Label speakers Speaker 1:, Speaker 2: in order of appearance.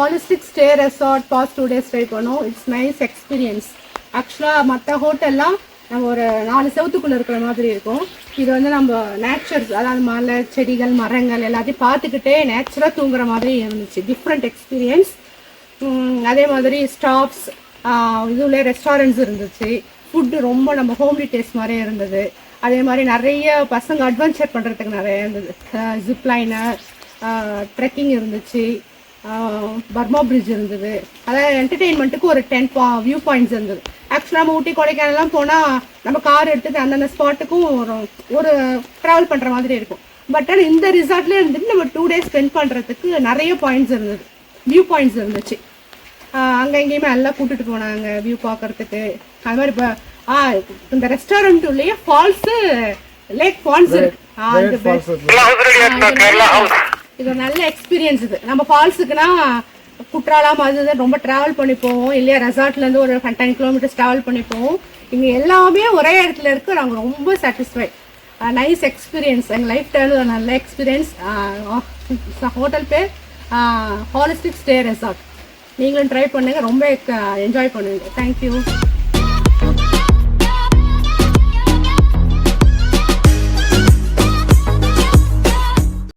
Speaker 1: Holistic stay resort past 2 days stay பண்ணோம். It's nice experience. ஆக்சுவலாக மற்ற ஹோட்டல்லாம் நம்ம ஒரு 4 செவத்துக்குள்ளே இருக்கிற மாதிரி இருக்கும். இது வந்து நம்ம நேச்சர்ஸ், அதாவது மலை செடிகள் மரங்கள் எல்லாத்தையும் பார்த்துக்கிட்டே நேச்சுராக தூங்குற மாதிரி இருந்துச்சு. Different experience. அதே மாதிரி ஸ்டாப்ஸ், இதுல ரெஸ்டாரண்ட்ஸ் இருந்துச்சு. ஃபுட்டு ரொம்ப நம்ம ஹோம்லி டேஸ்ட் மாதிரியே இருந்தது. அதே மாதிரி நிறைய பசங்க அட்வென்ச்சர் பண்ணுறதுக்கு நிறைய இருந்தது. ஜிப்லைனர், ட்ரெக்கிங் இருந்துச்சு, பர்மா பிரிட்ஜ் இருந்தது. அதாவது என்டர்டெயின்மெண்ட்டுக்கு ஒரு 10 வியூ பாயிண்ட்ஸ் இருந்தது. ஆக்சுவலாக நம்ம ஊட்டி கொடைக்கானல்லாம் போனால் நம்ம கார் எடுத்துட்டு அந்தந்த ஸ்பாட்டுக்கும் ஒரு ட்ராவல் பண்ணுற மாதிரி இருக்கும். பட் ஆனால் இந்த ரிசார்ட்லேயே இருந்துட்டு நம்ம 2 days ஸ்பெண்ட் பண்ணுறதுக்கு நிறைய பாயிண்ட்ஸ் இருந்தது, வியூ பாயிண்ட்ஸ் இருந்துச்சு. அங்கே எங்கேயுமே எல்லாம் கூப்பிட்டுட்டு போனாங்க வியூ பார்க்கறதுக்கு. அது மாதிரி இப்போ இந்த ரெஸ்டாரண்ட் உள்ளேயே ஃபால்ஸு, லேக் ஃபால்ஸ் இருக்கு. இது ஒரு நல்ல எக்ஸ்பீரியன்ஸ். இது நம்ம ஃபால்ஸுக்குன்னா குற்றாலம் அது ரொம்ப ட்ராவல் பண்ணி போவோம் இல்லையா, ரெசார்ட்லேருந்து ஒரு 10 kilometers ட்ராவல் பண்ணி போவோம். இங்கே எல்லாமே ஒரே இடத்துல இருக்கு. நாங்கள் ரொம்ப சாட்டிஸ்ஃபை. Nice experience. எங்கள் லைஃப் டைம் ஒரு நல்ல எக்ஸ்பீரியன்ஸ். ஹோட்டல் பேர் ஹாலிஸ்டிக் ஸ்டே ரெசார்ட். நீங்களும் ட்ரை பண்ணுங்கள், ரொம்ப என்ஜாய் பண்ணுவீங்க. தேங்க்யூ.